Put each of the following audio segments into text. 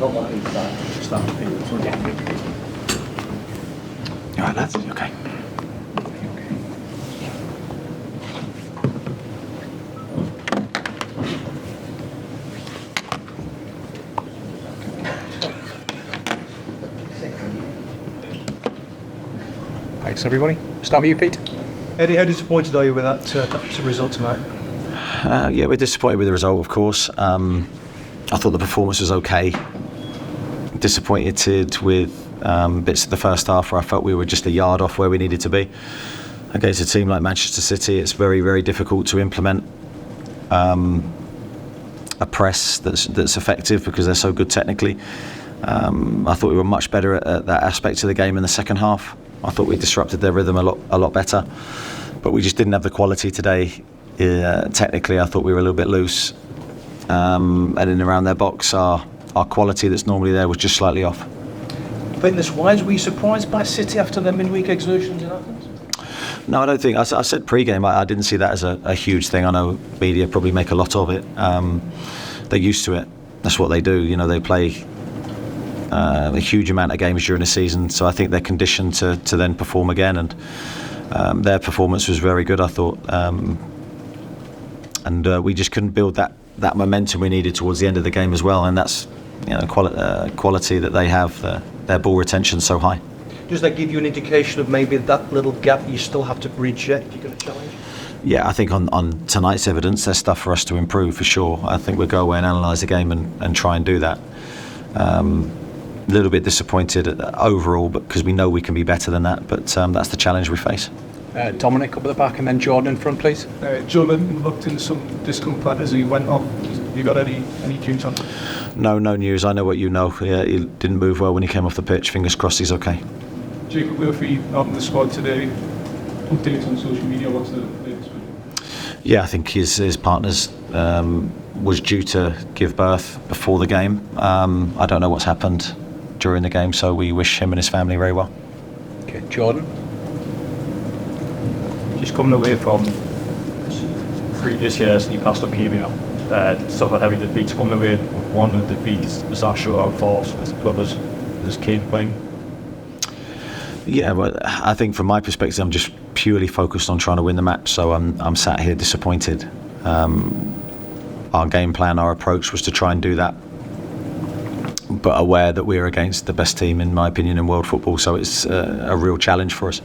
All right, lads. Okay. Thanks, everybody. Start with you, Pete. Eddie, how disappointed are you with that result tonight? Yeah, we're disappointed with the result, of course. I thought the performance was okay. Disappointed with bits of the first half where I felt we were just a yard off where we needed to be. Against a team like Manchester City, it's very, very difficult to implement a press that's effective because they're so good technically. I thought we were much better at that aspect of the game in the second half. I thought we disrupted their rhythm a lot better, but we just didn't have the quality today. Technically, I thought we were a little bit loose, and in and around their box, our quality that's normally there was just slightly off. Fitness-wise, were you surprised by City after their midweek exertions in Athens? No, I don't think. I said pre-game, I didn't see that as a huge thing. I know media probably make a lot of it. They're used to it. That's what they do. You know, they play a huge amount of games during the season, so I think they're conditioned to then perform again, and their performance was very good, I thought. And we just couldn't build that momentum we needed towards the end of the game as well, and that's quality that they have. Their ball retention so high. Does that give you an indication of maybe that little gap you still have to bridge yet if you're going to challenge? Yeah, I think on tonight's evidence there's stuff for us to improve for sure. I think we'll go away and analyse the game and try and do that. A little bit disappointed overall, because we know we can be better than that, but that's the challenge we face. Dominic up at the back, and then Jordan in front, please. Jordan looked in some discomfort as he went off. Have you got any news on? No news. I know what you know. Yeah, he didn't move well when he came off the pitch. Fingers crossed he's okay. Jacob Murphy out in the squad today. Updates on social media. What's the latest? Yeah, I think his partner's was due to give birth before the game. I don't know what's happened during the game, so we wish him and his family very well. Okay, Jordan. Just coming away from previous years, Newcastle leukemia, suffered heavy defeats, coming away with one of the defeats. Was that show out force as well as Kane playing? Yeah, well, I think from my perspective, I'm just purely focused on trying to win the match. So I'm sat here disappointed. Our game plan, our approach was to try and do that, but aware that we're against the best team, in my opinion, in world football. So it's a real challenge for us.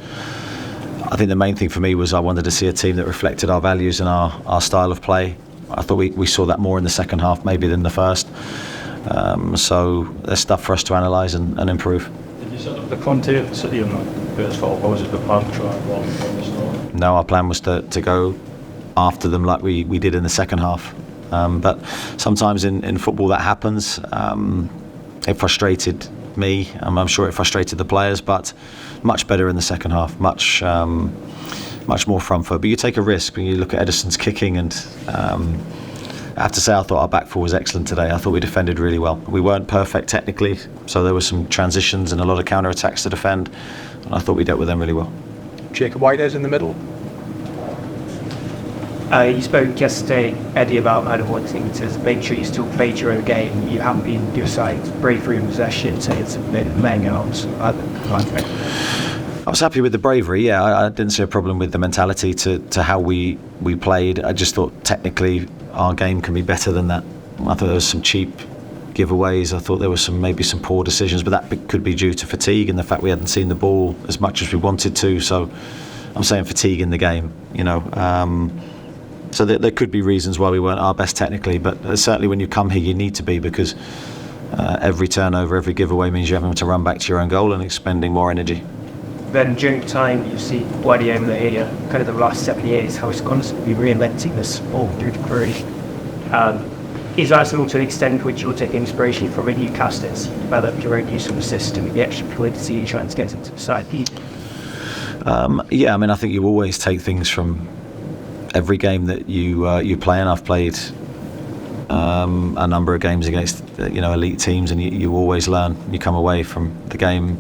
I think the main thing for me was I wanted to see a team that reflected our values and our style of play. I thought we saw that more in the second half maybe than the first. So there's stuff for us to analyse and improve. Did you set up the Conte of the City on that first half, or was it the plan to try and run from the start? No, our plan was to go after them like we did in the second half. But sometimes in football that happens. It frustrated me. I'm sure it frustrated the players, but much better in the second half, much more front foot. But you take a risk when you look at Edison's kicking, and I have to say I thought our back four was excellent today. I thought we defended really well. We weren't perfect technically, so there were some transitions and a lot of counter-attacks to defend, and I thought we dealt with them really well. Jacob Whitehead in the middle. You spoke yesterday, Eddie, about wanting to make sure you still played your own game. You haven't been your side's bravery and possession, so it's a bit laying out. I was happy with the bravery. Yeah, I didn't see a problem with the mentality to how we played. I just thought technically our game can be better than that. I thought there was some cheap giveaways. I thought there was maybe some poor decisions, but that could be due to fatigue and the fact we hadn't seen the ball as much as we wanted to. So I'm saying fatigue in the game, you know. So there could be reasons why we weren't our best technically, but certainly when you come here you need to be, because every turnover, every giveaway means you're having to run back to your own goal and expending more energy. Then during the time you see Warrior here, kind of the last 7 years, how it's constantly relenting this ball through the career. Is Arsenal to an extent which you'll take inspiration from in Newcastle as you develop your own use of the system, the extra fluidity you're trying to get into the side? Yeah, I mean, I think you always take things from every game that you play, and I've played a number of games against elite teams, and you always learn. You come away from the game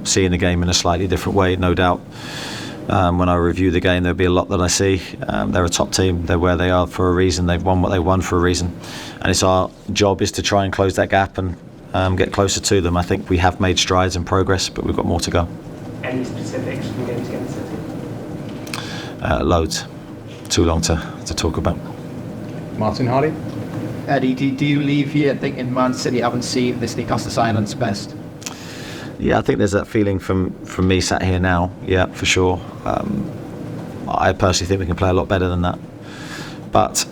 seeing the game in a slightly different way, no doubt. When I review the game, there'll be a lot that I see. They're a top team. They're where they are for a reason. They've won what they won for a reason, and it's our job is to try and close that gap and get closer to them. I think we have made strides and progress, but we've got more to go. Any specifics from games against City? Loads. Too long to talk about. Martin Hardy. Eddie, do you leave here thinking Man City haven't seen this Newcastle silence best? Yeah, I think there's that feeling from me sat here now. Yeah, for sure. I personally think we can play a lot better than that. But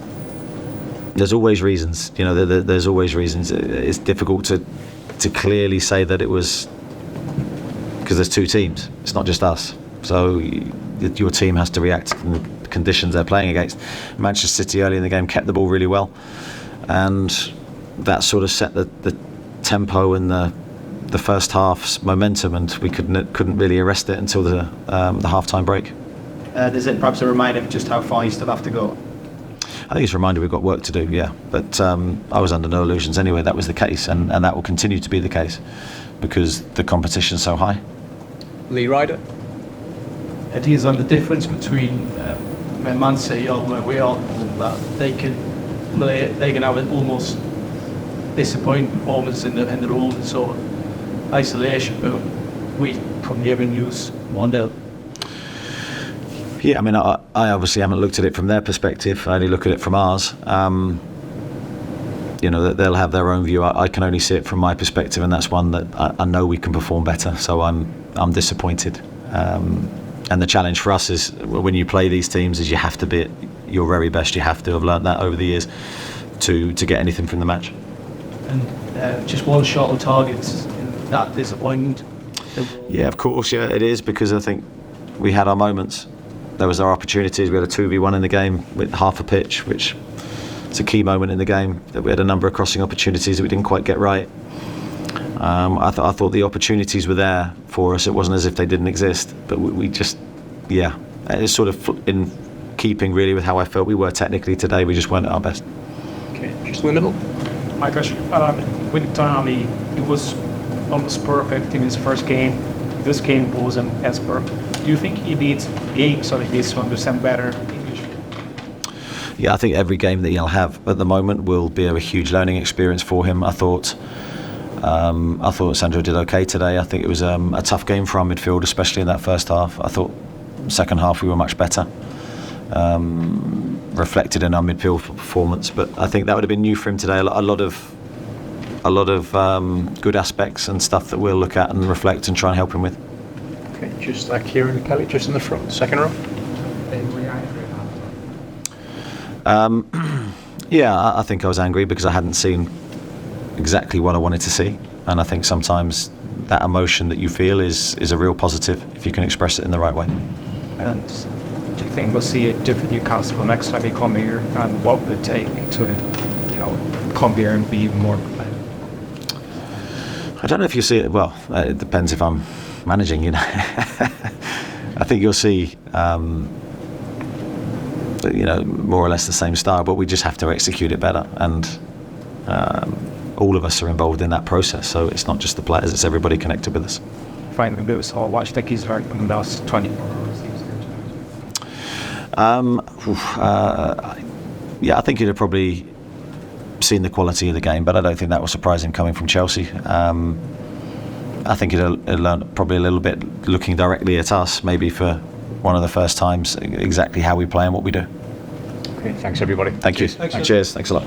there's always reasons. You know, there's always reasons. It's difficult to clearly say that it was because there's two teams. It's not just us. So your team has to react to the conditions they're playing against. Manchester City early in the game kept the ball really well, and that sort of set the tempo and the first half's momentum, and we couldn't really arrest it until the half-time break. Is it perhaps a reminder of just how far you still have to go? I think it's a reminder we've got work to do, yeah. But I was under no illusions anyway that was the case, and that will continue to be the case because the competition's so high. Lee Ryder. Eddie, is on the difference between when Man City are where we are, that they can have an almost disappointing performance in their own sort of isolation, but we come here and use 1-0. Yeah, I mean, I obviously haven't looked at it from their perspective. I only look at it from ours. You know, they'll have their own view. I can only see it from my perspective, and that's one that I know we can perform better. So I'm disappointed. And the challenge for us is when you play these teams is you have to be at your very best. You have to have learnt that over the years to get anything from the match. And just one shot on target, that disappointing. Yeah, of course, yeah, it is, because I think we had our moments. There was our opportunities. We had a 2v1 in the game with half a pitch, which is a key moment in the game. That we had a number of crossing opportunities that we didn't quite get right. I thought the opportunities were there for us. It wasn't as if they didn't exist, but we just, yeah, it's sort of in keeping really with how I felt we were technically today. We just weren't at our best. Okay, just in the middle. My question, with Tonali, he was almost perfect in his first game. This game wasn't as perfect. Do you think he needs games like this to understand better English? Yeah, I think every game that he'll have at the moment will be a huge learning experience for him. I thought Sandro did okay today. I think it was a tough game for our midfield, especially in that first half. I thought second half we were much better, reflected in our midfield performance. But I think that would have been new for him today. A lot of good aspects and stuff that we'll look at and reflect and try and help him with. Okay, just Kieran Kelly, just in the front, second row. Yeah, I think I was angry because I hadn't seen exactly what I wanted to see, and I think sometimes that emotion that you feel is a real positive if you can express it in the right way. And do you think we'll see a different Newcastle next time you come here, and what would it take to, come here and be even more competitive? I don't know if you see it. Well, it depends if I'm managing, I think you'll see more or less the same style, but we just have to execute it better, and all of us are involved in that process, so it's not just the players, it's everybody connected with us. Finally, it was all watch think he's very in the last 20. Yeah, I think you'd have probably seen the quality of the game, but I don't think that will surprise him coming from Chelsea. I think he'd learned probably a little bit looking directly at us, maybe for one of the first times, exactly how we play and what we do. Okay, thanks everybody. Thank you. Thanks. Cheers. Thanks a lot.